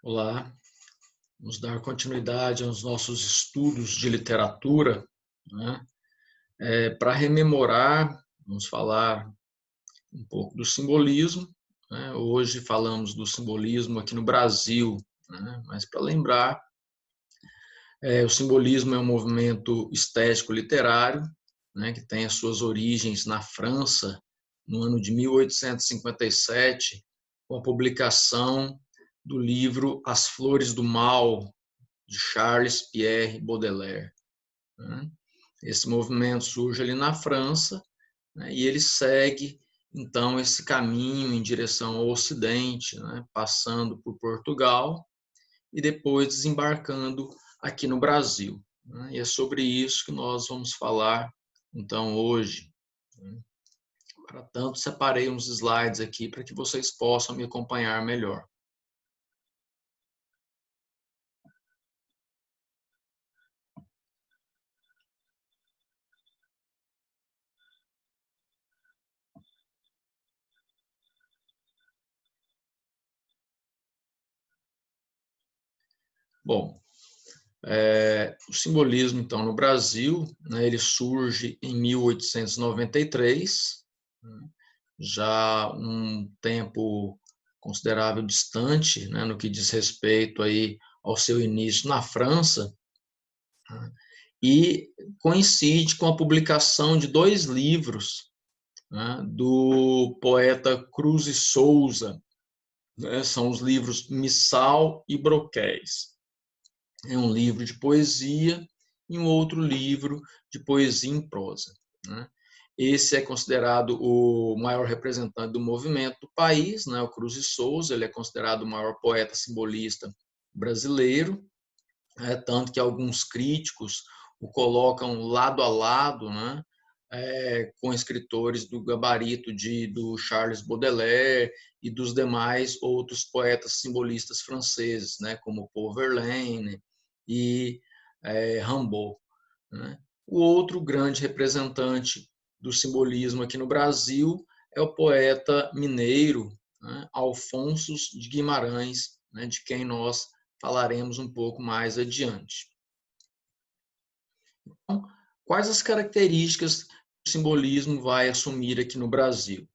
Olá, vamos dar continuidade aos nossos estudos de literatura, né? Para rememorar, vamos falar um pouco do simbolismo, né? Hoje falamos do simbolismo aqui no Brasil, né? Mas para lembrar, o simbolismo é um movimento estético literário, né? Que tem as suas origens na França, no ano de 1857, com a publicação do livro As Flores do Mal, de Charles Pierre Baudelaire. Esse movimento surge ali na França, e ele segue, então, esse caminho em direção ao Ocidente, passando por Portugal e depois desembarcando aqui no Brasil. E é sobre isso que nós vamos falar, então, hoje. Para tanto, separei uns slides aqui para que vocês possam me acompanhar melhor. Bom, o simbolismo, então, no Brasil, ele surge em 1893, já um tempo considerável distante, no que diz respeito aí ao seu início na França, e coincide com a publicação de dois livros, do poeta Cruz e Souza, são os livros Missal e Broquéis. É um livro de poesia e um outro livro de poesia em prosa. Esse é considerado o maior representante do movimento do país, o Cruz e Souza. Ele é considerado o maior poeta simbolista brasileiro, tanto que alguns críticos o colocam lado a lado, com escritores do gabarito do Charles Baudelaire e dos demais outros poetas simbolistas franceses, como Paul Verlaine e Rimbaud. O outro grande representante do simbolismo aqui no Brasil é o poeta mineiro, Alfonso de Guimarães, de quem nós falaremos um pouco mais adiante. Então, quais as características que o simbolismo vai assumir aqui no Brasil?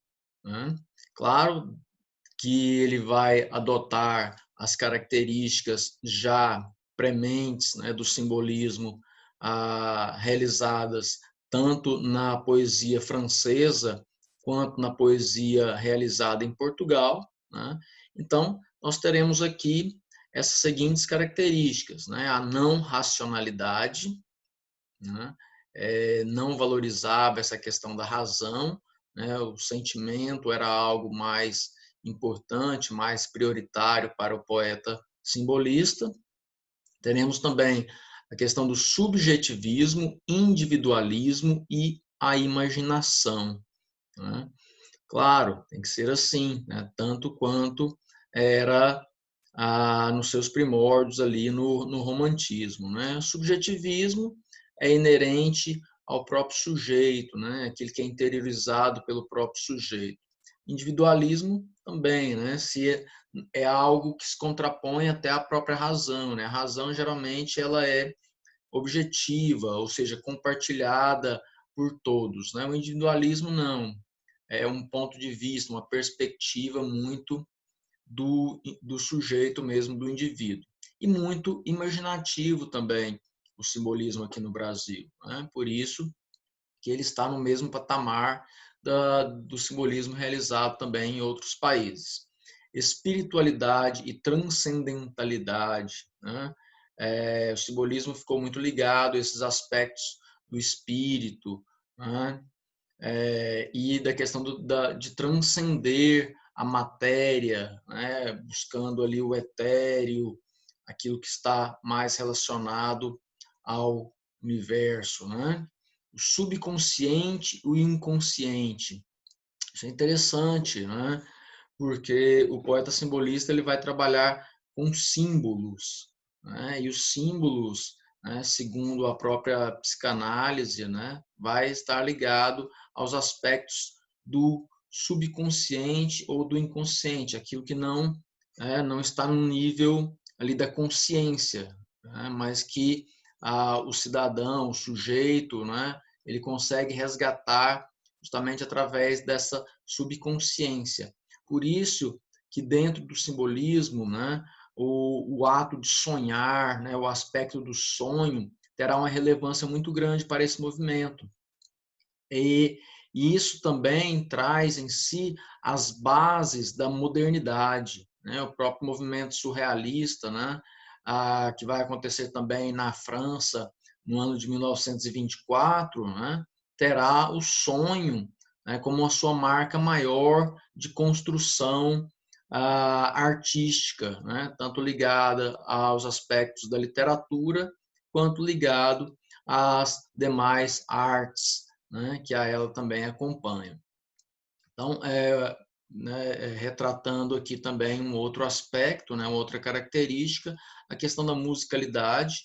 Claro que ele vai adotar as características já prementes, do simbolismo realizadas tanto na poesia francesa quanto na poesia realizada em Portugal. Então, nós teremos aqui essas seguintes características: a não racionalidade, não valorizava essa questão da razão, o sentimento era algo mais importante, mais prioritário para o poeta simbolista. Teremos também a questão do subjetivismo, individualismo e a imaginação. Claro, tem que ser assim, tanto quanto era nos seus primórdios ali no romantismo. O subjetivismo é inerente ao próprio sujeito, aquele que é interiorizado pelo próprio sujeito. Individualismo também, se é algo que se contrapõe até à própria razão. A razão, geralmente, ela é objetiva, ou seja, compartilhada por todos. O individualismo, não. É um ponto de vista, uma perspectiva muito do sujeito mesmo, do indivíduo. E muito imaginativo também o simbolismo aqui no Brasil. Por isso que ele está no mesmo patamar do simbolismo realizado também em outros países. Espiritualidade e transcendentalidade. O simbolismo ficou muito ligado a esses aspectos do espírito, e da questão de transcender a matéria, buscando ali o etéreo, aquilo que está mais relacionado ao universo. O subconsciente e o inconsciente. Isso é interessante, porque o poeta simbolista ele vai trabalhar com símbolos, e os símbolos, segundo a própria psicanálise, vai estar ligado aos aspectos do subconsciente ou do inconsciente, aquilo que não está no nível ali da consciência, né? Mas que o cidadão, o sujeito, né? Ele consegue resgatar justamente através dessa subconsciência. Por isso que dentro do simbolismo, né? O ato de sonhar, né? O aspecto do sonho terá uma relevância muito grande para esse movimento. E isso também traz em si as bases da modernidade, né? O próprio movimento surrealista, né? Que vai acontecer também na França no ano de 1924, né? Terá o sonho, né? Como a sua marca maior de construção artística, né? Tanto ligada aos aspectos da literatura quanto ligado às demais artes, né, que a ela também acompanha. Então, retratando aqui também um outro aspecto, né, uma outra característica, a questão da musicalidade,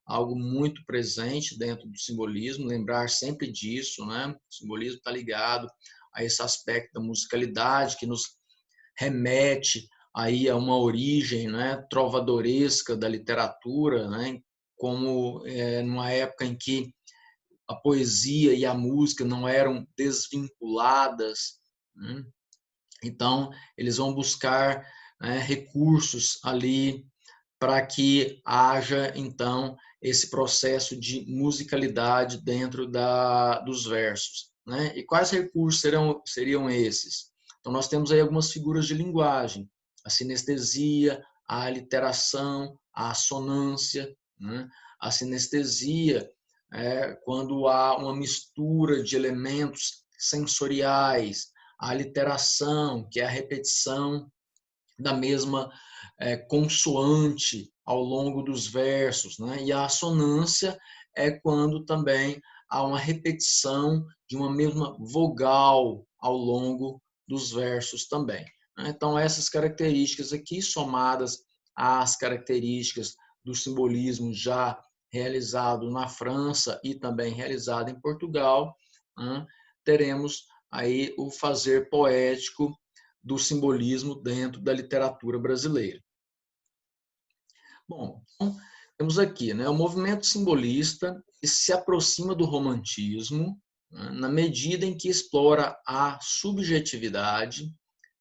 algo muito presente dentro do simbolismo, lembrar sempre disso, né? O simbolismo está ligado a esse aspecto da musicalidade que nos remete aí a uma origem, né, trovadoresca da literatura, né? Como numa época em que a poesia e a música não eram desvinculadas, né? Então eles vão buscar, né, recursos ali para que haja então esse processo de musicalidade dentro dos versos, né? E quais recursos seriam esses? Então nós temos aí algumas figuras de linguagem: a sinestesia, a aliteração, a assonância, né? A sinestesia quando há uma mistura de elementos sensoriais, a aliteração, que é a repetição da mesma consoante ao longo dos versos, né? E a assonância é quando também há uma repetição de uma mesma vogal ao longo dos versos também. Então, essas características aqui, somadas às características do simbolismo já realizado na França e também realizado em Portugal, né? Teremos aí o fazer poético do simbolismo dentro da literatura brasileira. Bom, então, temos aqui, né, o movimento simbolista que se aproxima do romantismo, né, na medida em que explora a subjetividade,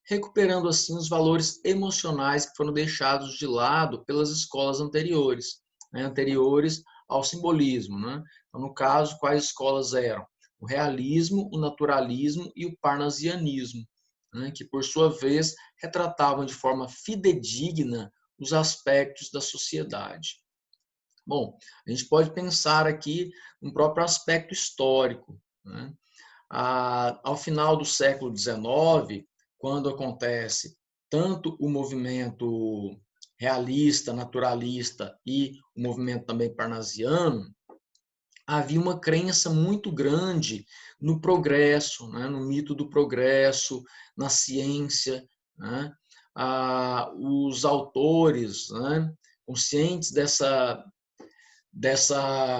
recuperando assim os valores emocionais que foram deixados de lado pelas escolas anteriores, né, anteriores ao simbolismo, né? Então, no caso, quais escolas eram? O realismo, o naturalismo e o parnasianismo, né, que por sua vez retratavam de forma fidedigna os aspectos da sociedade. Bom, a gente pode pensar aqui no próprio aspecto histórico, né? Ao final do século XIX, quando acontece tanto o movimento realista, naturalista e o movimento também parnasiano, havia uma crença muito grande no progresso, né? No mito do progresso, na ciência, né? Os autores, né, conscientes dessa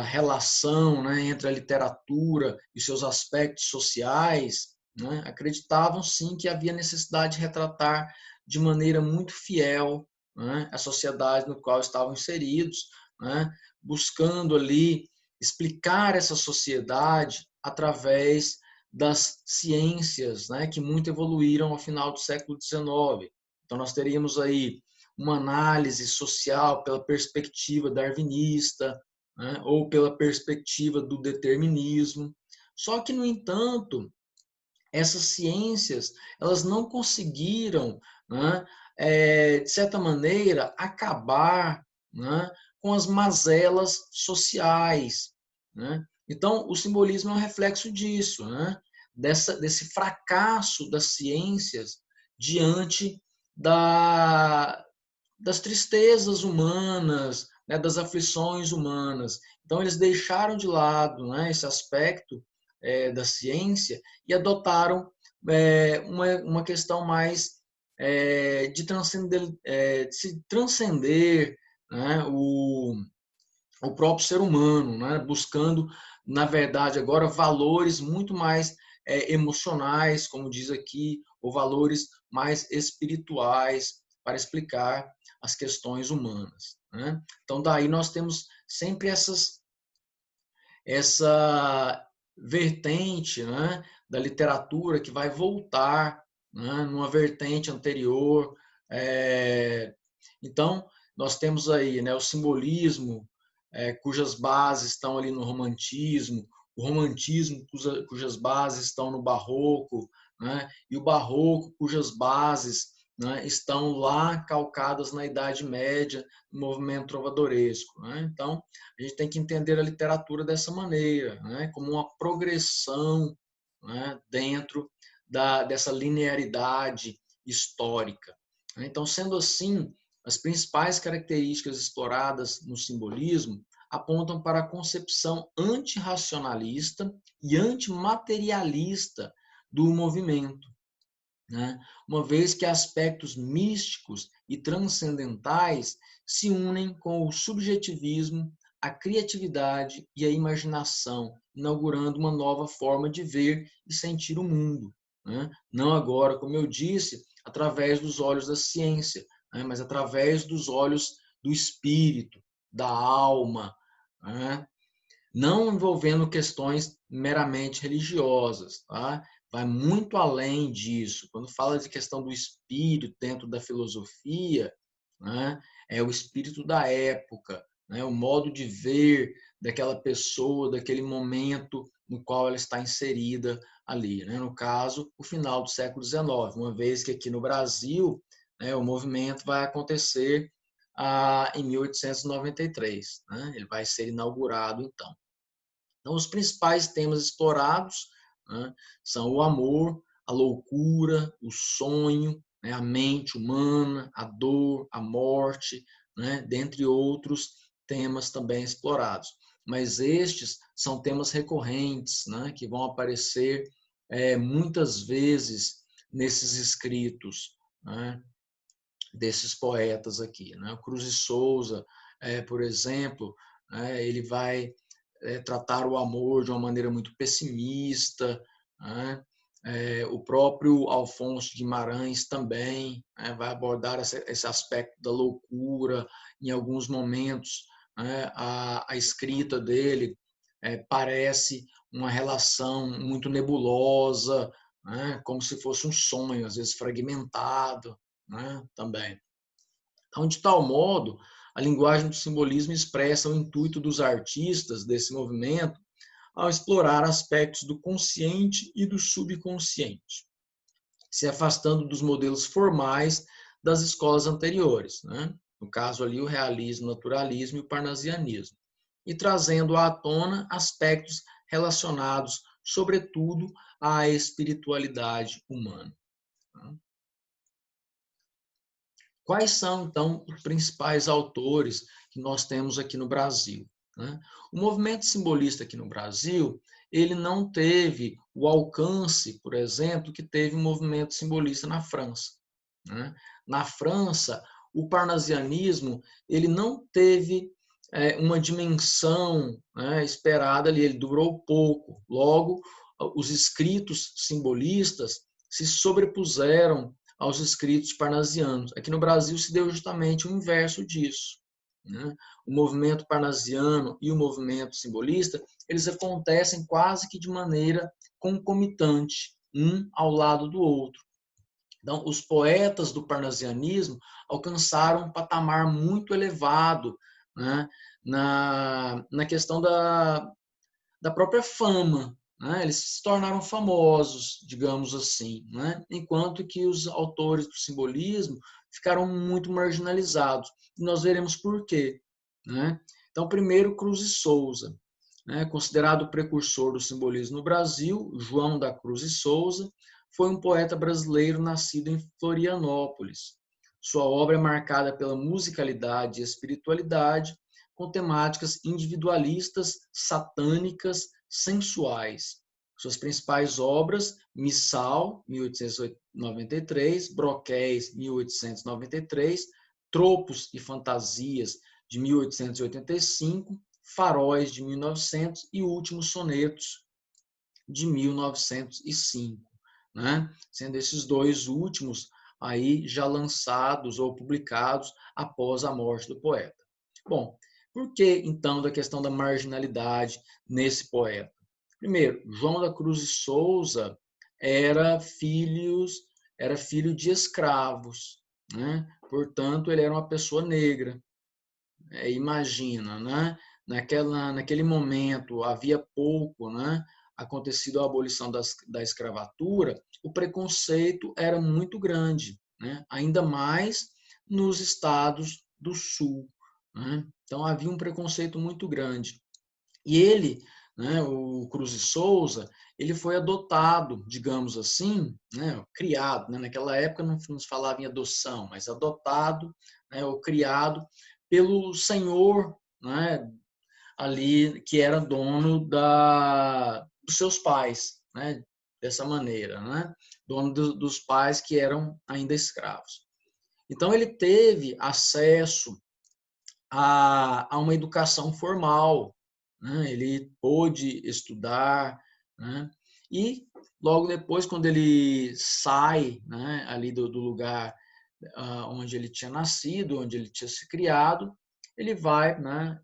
relação, né, entre a literatura e seus aspectos sociais, né, acreditavam sim que havia necessidade de retratar de maneira muito fiel, né, a sociedade no qual estavam inseridos, né, buscando ali explicar essa sociedade através das ciências, né, que muito evoluíram ao final do século XIX. Então nós teríamos aí uma análise social pela perspectiva darwinista, né, ou pela perspectiva do determinismo. Só que, no entanto, essas ciências elas não conseguiram, né, de certa maneira, acabar, né, com as mazelas sociais, né? Então, o simbolismo é um reflexo disso, né? Desse fracasso das ciências diante das tristezas humanas, né, das aflições humanas. Então, eles deixaram de lado, né, esse aspecto da ciência e adotaram uma questão mais de se transcender, né, o próprio ser humano, né, buscando, na verdade, agora valores muito mais emocionais, como diz aqui, ou valores mais espirituais, para explicar as questões humanas, né? Então, daí nós temos sempre essa vertente, né, da literatura que vai voltar, né, numa vertente anterior. Então, nós temos aí, né, o simbolismo, cujas bases estão ali no romantismo, o romantismo cujas bases estão no barroco, né, e o barroco cujas bases, né, estão lá calcadas na Idade Média, no movimento trovadoresco, né? Então, a gente tem que entender a literatura dessa maneira, né, como uma progressão, né, dentro dessa linearidade histórica. Então, sendo assim, as principais características exploradas no simbolismo apontam para a concepção antirracionalista e antimaterialista do movimento, né? Uma vez que aspectos místicos e transcendentais se unem com o subjetivismo, a criatividade e a imaginação, inaugurando uma nova forma de ver e sentir o mundo, né? Não agora, como eu disse, através dos olhos da ciência, né? Mas através dos olhos do espírito, da alma, né? Não envolvendo questões meramente religiosas, tá? Vai muito além disso. Quando fala de questão do espírito dentro da filosofia, né, é o espírito da época, né, o modo de ver daquela pessoa, daquele momento no qual ela está inserida ali, né? No caso, o final do século XIX, uma vez que aqui no Brasil, né, o movimento vai acontecer em 1893, né? Ele vai ser inaugurado então. Então, os principais temas explorados, né, são o amor, a loucura, o sonho, né, a mente humana, a dor, a morte, né, dentre outros temas também explorados. Mas estes são temas recorrentes, né, que vão aparecer muitas vezes nesses escritos, né, desses poetas aqui, né? O Cruz de Souza, por exemplo, né, ele vai tratar o amor de uma maneira muito pessimista, né? O próprio Alfonso de Guimarães também, né, vai abordar esse aspecto da loucura em alguns momentos, né? A escrita dele parece uma relação muito nebulosa, né? Como se fosse um sonho, às vezes fragmentado, né? Também. Então, de tal modo, a linguagem do simbolismo expressa o intuito dos artistas desse movimento ao explorar aspectos do consciente e do subconsciente, se afastando dos modelos formais das escolas anteriores, né? No caso ali o realismo, o naturalismo e o parnasianismo, e trazendo à tona aspectos relacionados, sobretudo, à espiritualidade humana. Quais são, então, os principais autores que nós temos aqui no Brasil, né? O movimento simbolista aqui no Brasil, ele não teve o alcance, por exemplo, que teve o movimento simbolista na França, né? Na França, o parnasianismo ele não teve uma dimensão, né, esperada ali, ele durou pouco. Logo, os escritos simbolistas se sobrepuseram aos escritos parnasianos. Aqui no Brasil se deu justamente o inverso disso, né? O movimento parnasiano e o movimento simbolista, eles acontecem quase que de maneira concomitante, um ao lado do outro. Então, os poetas do parnasianismo alcançaram um patamar muito elevado, né, na questão da própria fama, né? Eles se tornaram famosos, digamos assim, né? Enquanto que os autores do simbolismo ficaram muito marginalizados. E nós veremos por quê, né? Então, primeiro, Cruz e Souza, né? Considerado o precursor do simbolismo no Brasil, João da Cruz e Souza foi um poeta brasileiro nascido em Florianópolis. Sua obra é marcada pela musicalidade e espiritualidade, com temáticas individualistas, satânicas, sensuais. Suas principais obras, Missal, 1893, Broquéis, 1893, Tropos e Fantasias, de 1885, Faróis, de 1900 e Últimos Sonetos, de 1905. Né? Sendo esses dois últimos aí já lançados ou publicados após a morte do poeta. Bom, por que então da questão da marginalidade nesse poeta? Primeiro, João da Cruz de Souza era filho de escravos, né? Portanto, ele era uma pessoa negra. Imagina, né? Naquele momento havia pouco, né? Acontecido a abolição da escravatura, o preconceito era muito grande, né? Ainda mais nos estados do sul, né? Então havia um preconceito muito grande. E ele, né, o Cruz de Souza, ele foi adotado, digamos assim, né, criado, né, naquela época não nos falava em adoção, mas adotado, né, ou criado pelo senhor, né, ali que era dono dos seus pais, né, dessa maneira, né, dono dos pais que eram ainda escravos. Então ele teve acesso a uma educação formal, né? Ele pôde estudar, né? E logo depois, quando ele sai, né, ali do lugar onde ele tinha nascido, onde ele tinha se criado, ele vai, né,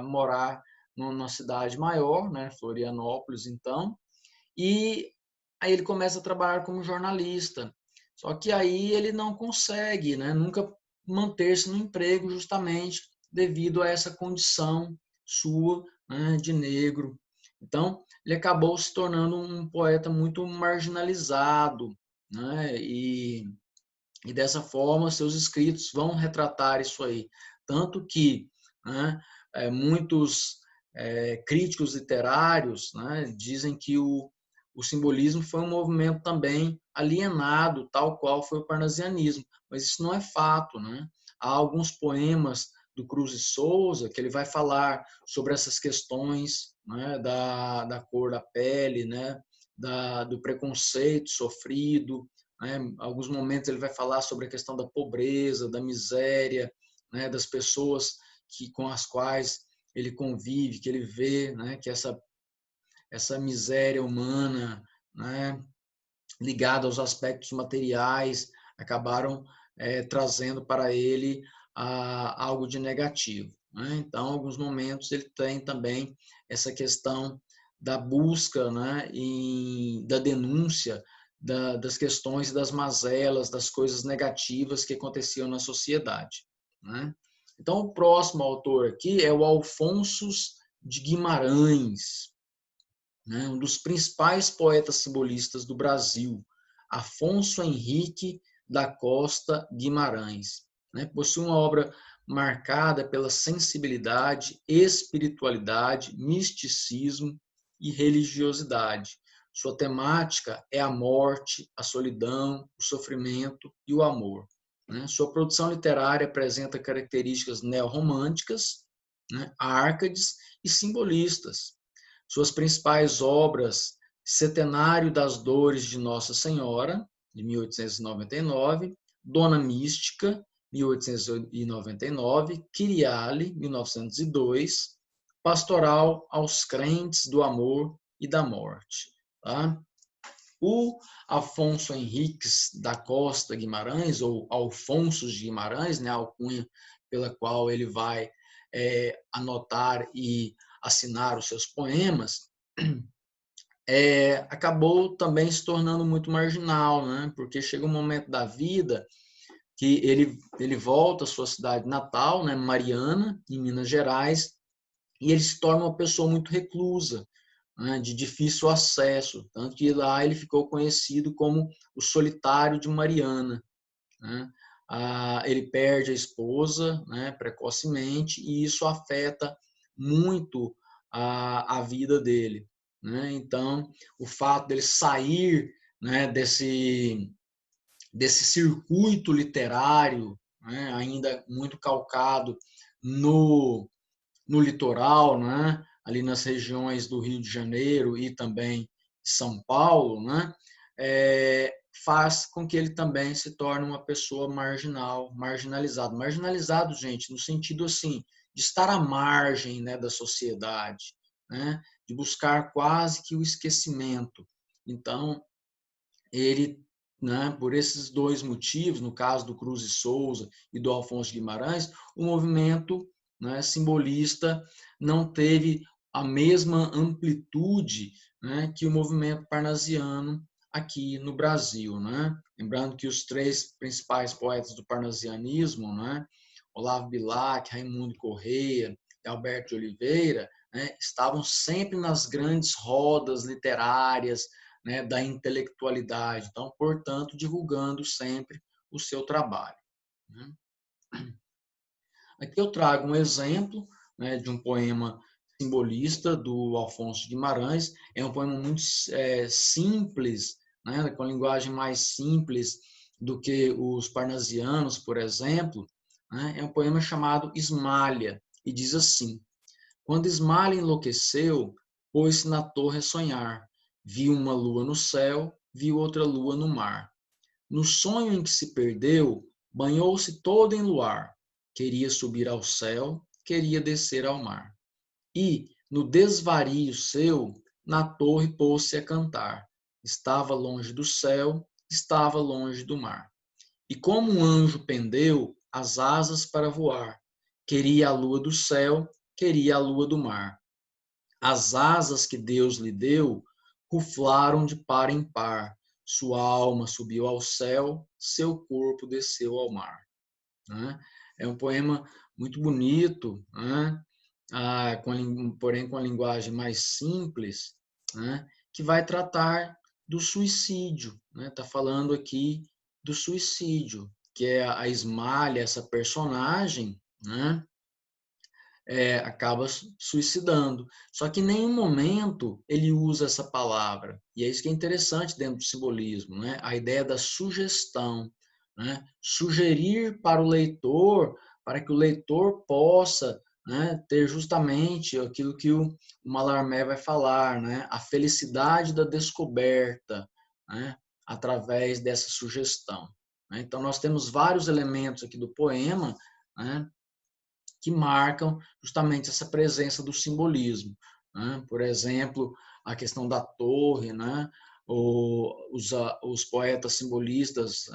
morar numa cidade maior, né, Florianópolis, então, e aí ele começa a trabalhar como jornalista. Só que aí ele não consegue, né, nunca manter-se no emprego justamente devido a essa condição sua, né, de negro. Então, ele acabou se tornando um poeta muito marginalizado, né, e dessa forma seus escritos vão retratar isso aí. Tanto que, né, muitos críticos literários, né, dizem que o simbolismo foi um movimento também alienado, tal qual foi o parnasianismo. Mas isso não é fato, né? Há alguns poemas do Cruz de Souza que ele vai falar sobre essas questões, né, da cor da pele, né, do preconceito sofrido, né? Em alguns momentos ele vai falar sobre a questão da pobreza, da miséria, né, das pessoas com as quais ele convive, que ele vê, né, que essa miséria humana, né, ligada aos aspectos materiais, acabaram trazendo para ele algo de negativo, né? Então, em alguns momentos ele tem também essa questão da busca, né, da denúncia das questões, das mazelas, das coisas negativas que aconteciam na sociedade, né? Então, o próximo autor aqui é o Alfonso de Guimarães, né, um dos principais poetas simbolistas do Brasil, Afonso Henrique da Costa Guimarães. Né, possui uma obra marcada pela sensibilidade, espiritualidade, misticismo e religiosidade. Sua temática é a morte, a solidão, o sofrimento e o amor. Né? Sua produção literária apresenta características neorromânticas, né, árcades e simbolistas. Suas principais obras, Centenário das Dores de Nossa Senhora, de 1899, Dona Mística, 1899, Kyriale, 1902, Pastoral aos Crentes do Amor e da Morte. Tá? O Afonso Henriques da Costa Guimarães, ou Alfonso de Guimarães, né, a alcunha pela qual ele vai anotar e assinar os seus poemas, acabou também se tornando muito marginal, né? Porque chega um momento da vida que ele volta à sua cidade natal, né, Mariana, em Minas Gerais, e ele se torna uma pessoa muito reclusa, né, de difícil acesso, tanto que lá ele ficou conhecido como o solitário de Mariana, né? Ele perde a esposa, né, precocemente, e isso afeta muito a vida dele, né? Então, o fato dele sair, né, desse circuito literário, né, ainda muito calcado no, no litoral, né, ali nas regiões do Rio de Janeiro e também de São Paulo, né, faz com que ele também se torne uma pessoa marginalizado. Marginalizado, gente, no sentido assim, de estar à margem, né, da sociedade, né, de buscar quase que o esquecimento. Então, ele né, por esses dois motivos, no caso do Cruz e Souza e do Alfonso de Guimarães, o movimento, né, simbolista não teve a mesma amplitude, né, que o movimento parnasiano aqui no Brasil, né? Lembrando que os três principais poetas do parnasianismo, né, Olavo Bilac, Raimundo Correia e Alberto de Oliveira, né, estavam sempre nas grandes rodas literárias, né, da intelectualidade. Então, portanto, divulgando sempre o seu trabalho, né? Aqui eu trago um exemplo, né, de um poema simbolista do Alfonso de Guimarães. É um poema muito simples, né, com a linguagem mais simples do que os parnasianos, por exemplo. Né? É um poema chamado Ismalha, e diz assim: quando Ismalha enlouqueceu, pôs-se na torre a sonhar. Viu uma lua no céu, viu outra lua no mar. No sonho em que se perdeu, banhou-se todo em luar. Queria subir ao céu, queria descer ao mar. E, no desvario seu, na torre pôs-se a cantar. Estava longe do céu, estava longe do mar. E como um anjo pendeu as asas para voar, queria a lua do céu, queria a lua do mar. As asas que Deus lhe deu ruflaram de par em par. Sua alma subiu ao céu, seu corpo desceu ao mar. Né? É um poema muito bonito, né? Porém com a linguagem mais simples, né? Que vai tratar do suicídio. Está falando aqui do suicídio, que é a Ismalha, essa personagem, né? Acaba suicidando. Só que em nenhum momento ele usa essa palavra. E é isso que é interessante dentro do simbolismo, né? A ideia da sugestão, né? Sugerir para o leitor, para que o leitor possa, né, ter justamente aquilo que o Mallarmé vai falar, né? A felicidade da descoberta, né? Através dessa sugestão. Né? Então, nós temos vários elementos aqui do poema, né, que marcam justamente essa presença do simbolismo. Né? Por exemplo, a questão da torre, né? Os poetas simbolistas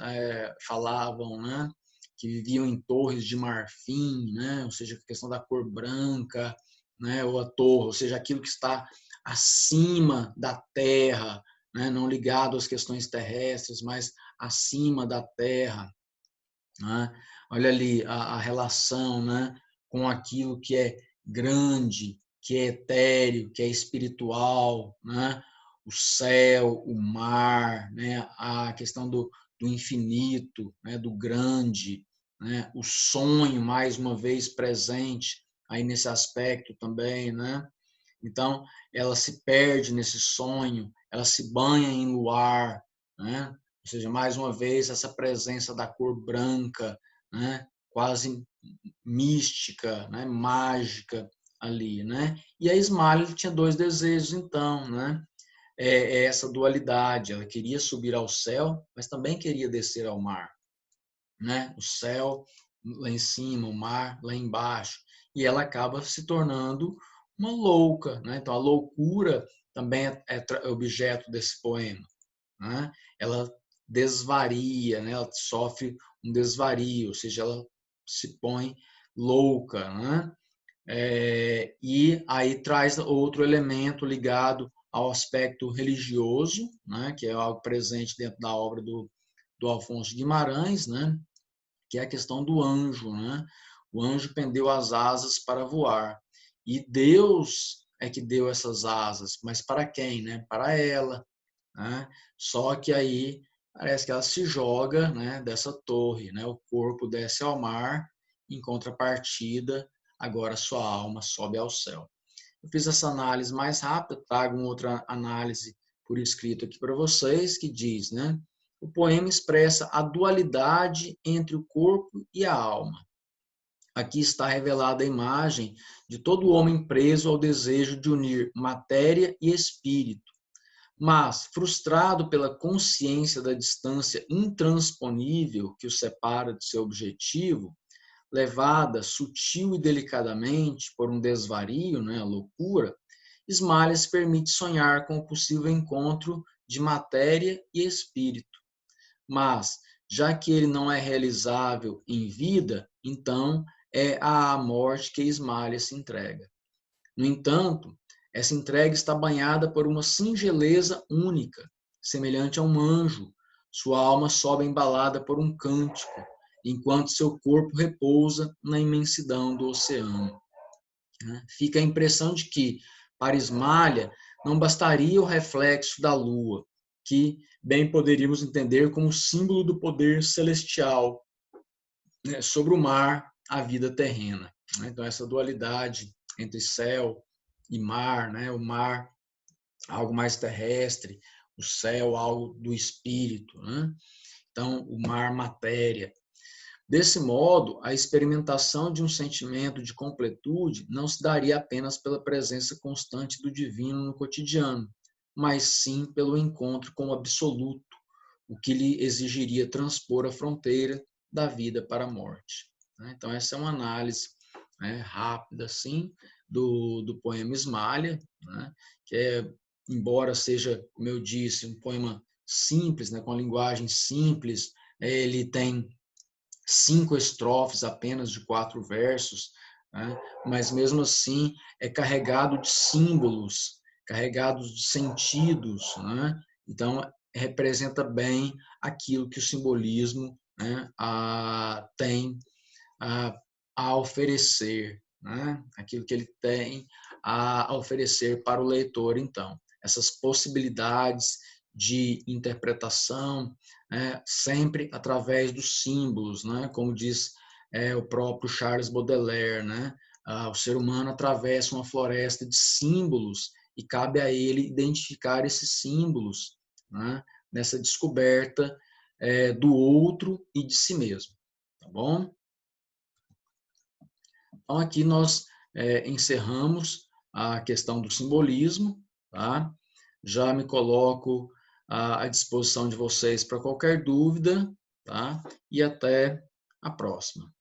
falavam, né, que viviam em torres de marfim, né? Ou seja, a questão da cor branca, né? Ou a torre, ou seja, aquilo que está acima da terra, né? Não ligado às questões terrestres, mas acima da terra. Né? Olha ali a relação, né, com aquilo que é grande, que é etéreo, que é espiritual, né? O céu, o mar, né? A questão do infinito, né? Do grande, né? O sonho, mais uma vez, presente aí nesse aspecto também, né? Então, ela se perde nesse sonho, ela se banha em luar, né? Ou seja, mais uma vez, essa presença da cor branca, né? Quase mística, né? Mágica ali, né? E a Ismael tinha dois desejos, então, né? Essa dualidade, ela queria subir ao céu, mas também queria descer ao mar, né? O céu lá em cima, o mar lá embaixo, e ela acaba se tornando uma louca, né? Então a loucura também é objeto desse poema, né? Ela desvaria, né? Ela sofre um desvario, ou seja, ela se põe louca, né? E aí traz outro elemento ligado ao aspecto religioso, né? Que é algo presente dentro da obra do Alfonso Guimarães, né? Que é a questão do anjo, né? O anjo pendeu as asas para voar. E Deus é que deu essas asas, mas para quem, né? Para ela, né? Só que aí parece que ela se joga, né, dessa torre, né? O corpo desce ao mar, em contrapartida, agora sua alma sobe ao céu. Eu fiz essa análise mais rápida, trago uma outra análise por escrito aqui para vocês, que diz, né? O poema expressa a dualidade entre o corpo e a alma. Aqui está revelada a imagem de todo homem preso ao desejo de unir matéria e espírito, mas, frustrado pela consciência da distância intransponível que o separa de seu objetivo, levada sutil e delicadamente por um desvario, né, a loucura, Ismalha se permite sonhar com o possível encontro de matéria e espírito. mas já que ele não é realizável em vida, então é à morte que Ismália se entrega. No entanto, essa entrega está banhada por uma singeleza única, semelhante a um anjo. Sua alma sobe embalada por um cântico, enquanto seu corpo repousa na imensidão do oceano. Fica a impressão de que, para Ismália, não bastaria o reflexo da lua, que bem poderíamos entender como símbolo do poder celestial, né, sobre o mar, a vida terrena. Então, essa dualidade entre céu e mar, né, o mar, algo mais terrestre, o céu, algo do espírito. Né? Então, o mar, matéria. Desse modo, a experimentação de um sentimento de completude não se daria apenas pela presença constante do divino no cotidiano, mas sim pelo encontro com o absoluto, o que lhe exigiria transpor a fronteira da vida para a morte. Então, essa é uma análise, né, rápida, assim, do poema Ismália, né, que é, embora seja, como eu disse, um poema simples, né, com a linguagem simples, ele tem 5 estrofes apenas de 4 versos, né? Mas mesmo assim é carregado de símbolos, carregado de sentidos, né? Então representa bem aquilo que o simbolismo, né, tem a, a oferecer, né? Aquilo que ele tem a oferecer para o leitor, então. Essas possibilidades de interpretação, né, sempre através dos símbolos, né, como diz o próprio Charles Baudelaire, né, o ser humano atravessa uma floresta de símbolos e cabe a ele identificar esses símbolos, né, nessa descoberta do outro e de si mesmo, tá bom? Então aqui nós encerramos a questão do simbolismo, tá? Já me coloco à disposição de vocês para qualquer dúvida, tá? E até a próxima.